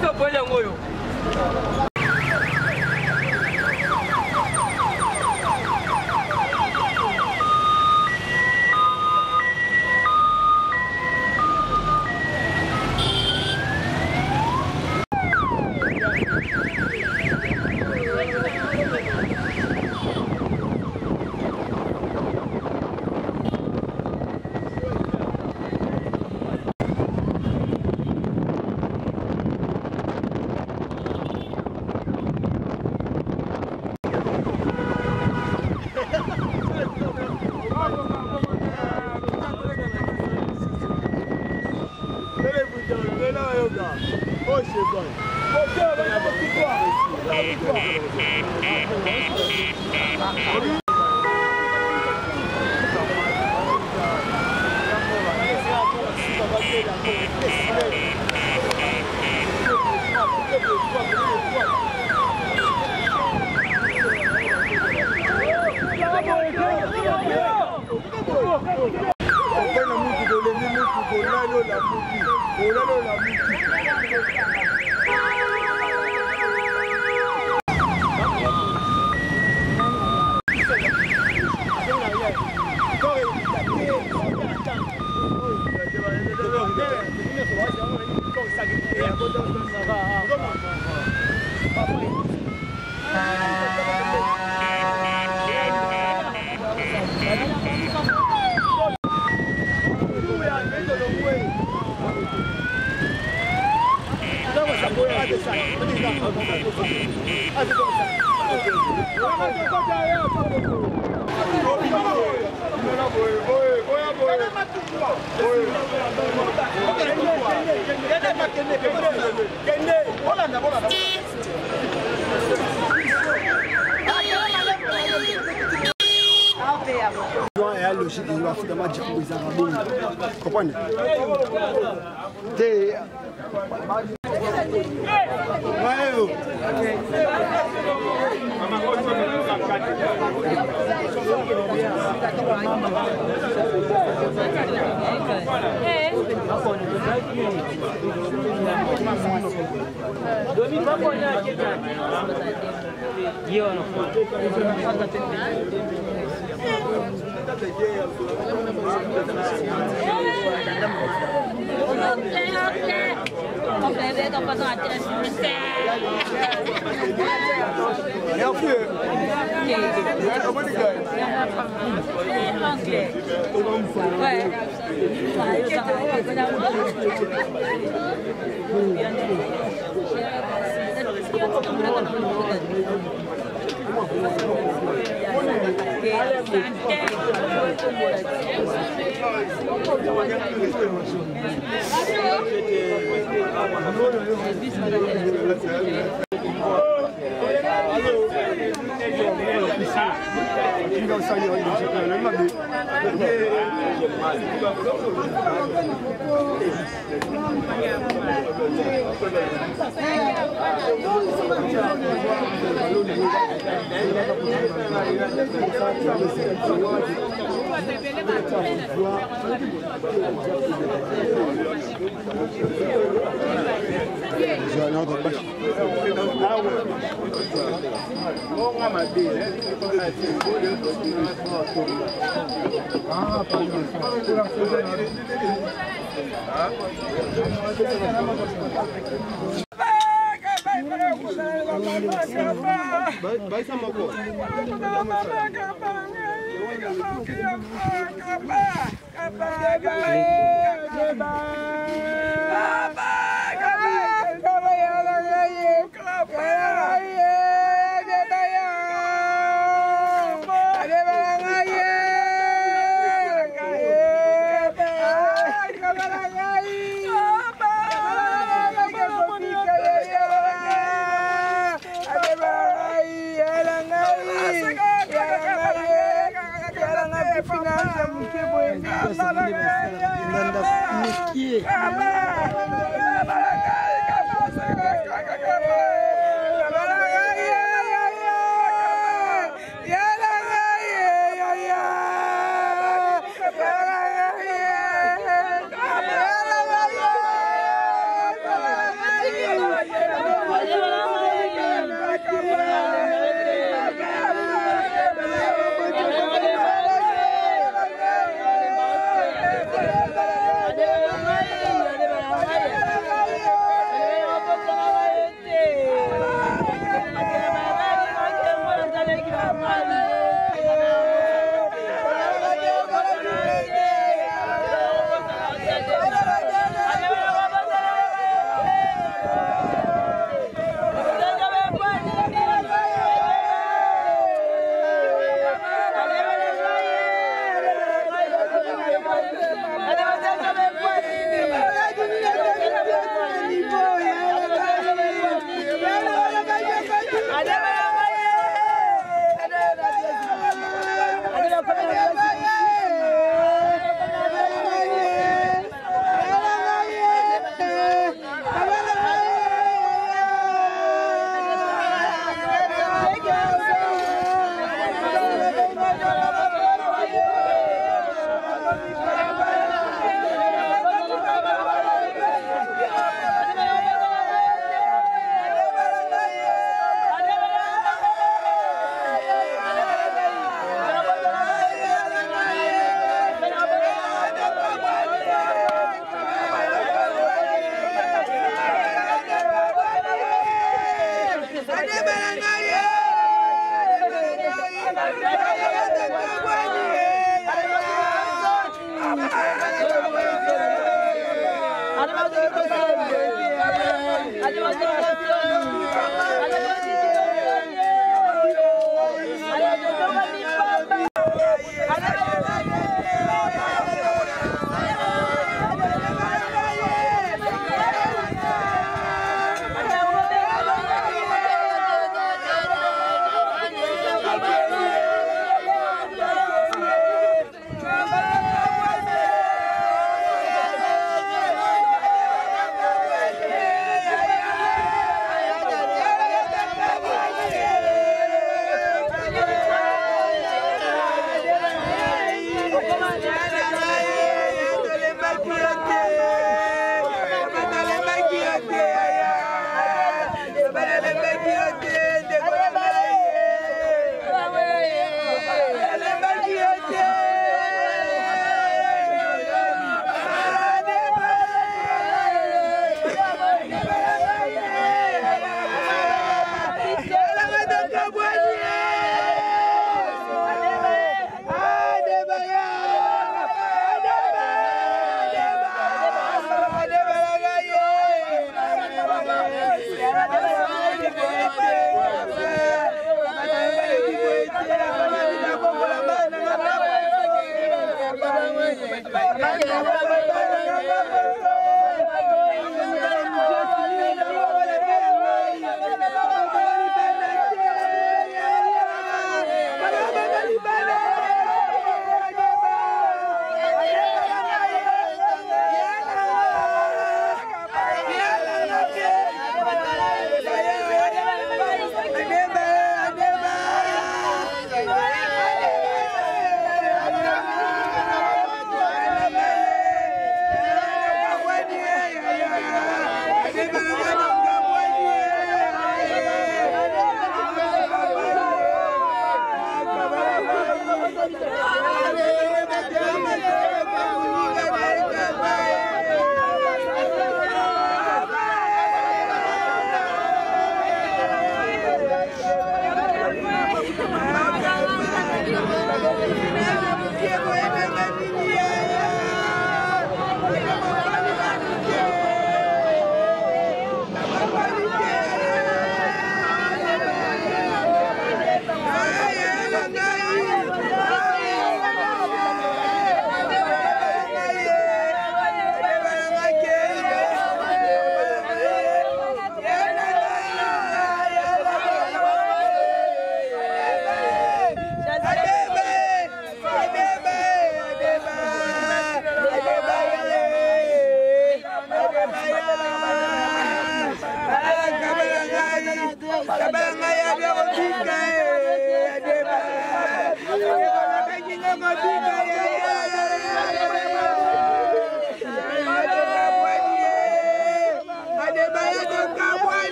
biso boya ngoyo. Logique de l'Afrique m'a dit que les Arabes comprenez.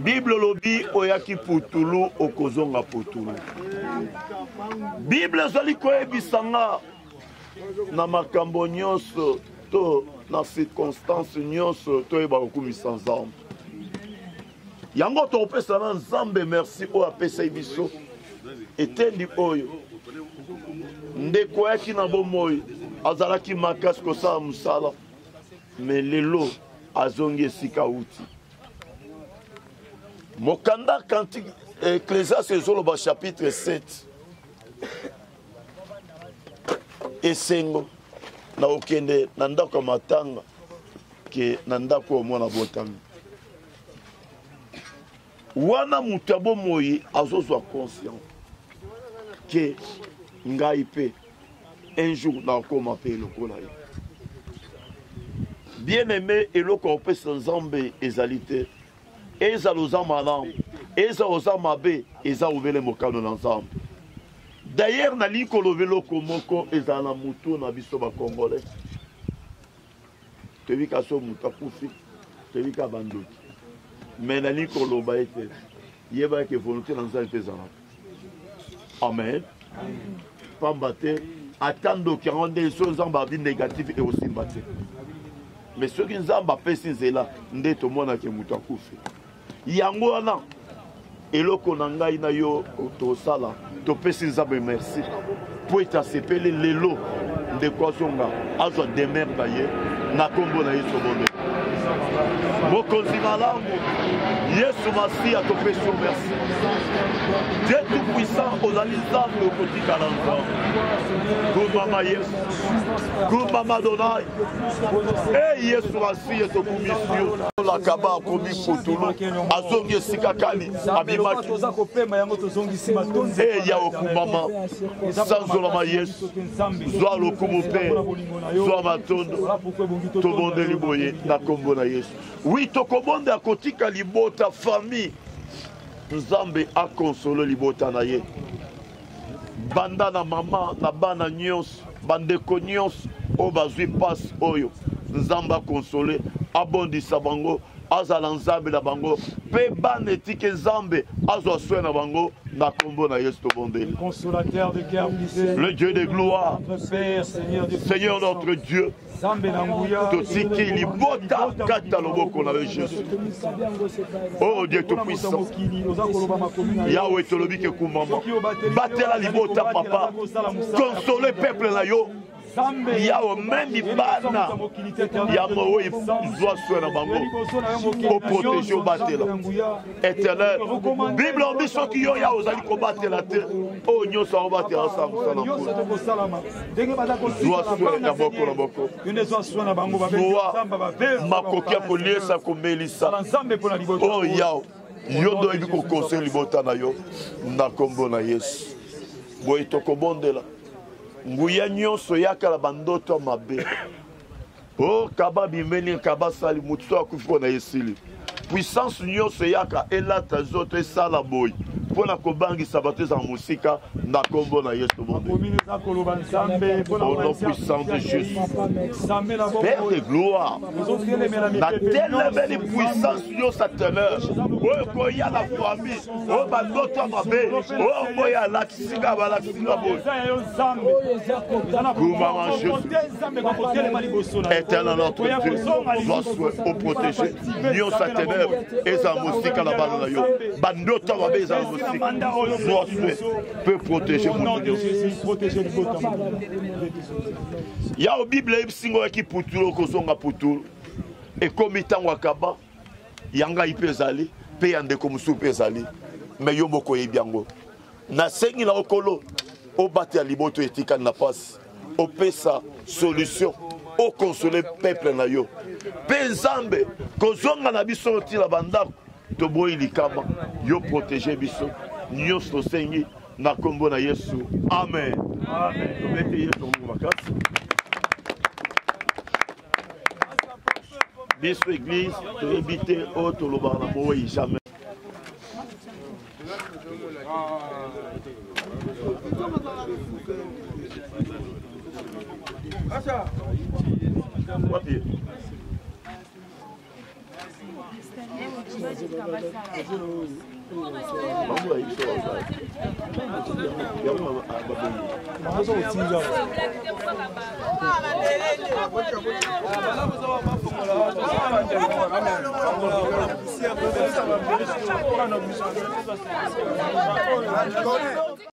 Bible lobi oyaki putulu okozonga putulu. Bible zali koyebisanga na makambo nyonso to na circonstance nyonso to eba kokumisa nzambe. Yango topesa na nzambe merci o apesa biso etendi oyo ndeko yaki na bomoi azalaki makasi kosala musala me lelo azongi esika uti. Mokanda Cantique Ecclésiaste ezoloba chapitre 7 esengo na okende na ndako ya matanga ke na ndako ya mwana botami. Wana mutu abomoi azozwa conscient ke ngai pe un jour nakoma pe lokola ye. Bien-aimé eloko opesa nzambe ezali te. Eza loza malamu, eza oza mabe, eza ovele mokano na nzambe. D'ailleurs na likolo veloko moko eza na mutu na biso ba Congolais. Tebika so mutu akufi, tebika bandoki. Mais na likolo ba ete yeba ke volonté na nzambe ezala. Amen. Pamba te atando ki ronde so nzambe abi négatif et aussi mbate. mais soki nzambe apesi nzela nde tomonaki moto akufi yango wana eloko na ngai na yo tosala topesi nzambe merci po ete asepeli lelo ndeko azonga azwa demeure na ye na kombo na ye sobonde mokonzi malamu yesu masiya topesi yo merci Dieu tout puissant ozali nzambe okotikala nzambe kumama yesu kumama donai yesu masiya tokumisi yo lakaba akomi putulu azongi esika kali abimaki ya okumama sanzolama yesu zwa lokumu mpe zwa matondo tobondeli boye na kombo na yesu wi tokobonda akotika libota famille nzambe akonsole libota na ye banda na mama na bana nyonso bandeko nyonso oyo bazwi pasi oyo nzambe akonsole abondisa bango azala nzambe na bango mpe bana etike nzambe azwa soin na bango na kombo na yesu tobondeli le Dieu de gloire Seigneur notre Dieu totiki libota kata loboko na yo Jésus oh Dieu tout puissant Yahweh tolobi ke kumama batela libota papa consoler peuple na yo Yahweh même ibana Yahweh oyo izwa soin na bango oprotege obatela éternel Bible obi soki yo Yahweh ozali kobatela te oyo nyonso akobatela ensemble mosala nkolo zwa soin na boko na boko zwa makoki ya koliesa komelisa oyo Yahweh yo ndo oyebi kokonsele libota na yo na kombo na Yesu boye tokobondela nguya nyonso yakala bandoto mabe o kaba bimeli kaba sali mutu akufi na esili puissance nyonso yaka elata zoto esala boy pona kobangisa bato za musika na kombo na Yesu bonde au nom puissant de Jésus Père de gloire na telle belle puissance nyonso teneur oyo koya na famille o bandoto mabe o boya la kisinga bala kisinga boy Kumama Jésus éternel notre Dieu doit soin au protéger nyonso teneur eza musika na bala na yo bandoto mabe eza peut protéger mon Dieu. Il y a au Bible qui putulu kozonga putulu et comme itango akaba yanga ipezali pe yande comme soupezali mais yo moko yebiango na sengi la okolo o bati ya liboto etika na passe o pesa solution o consoler peuple na yo pe nzambe kozonga na biso ti la bandako to boyi likama yo protéger biso nyonso sengi na kombo na Yesu amen amen tobete Yesu makasi biso église éviter autre loba na moyi jamais wapi Amen.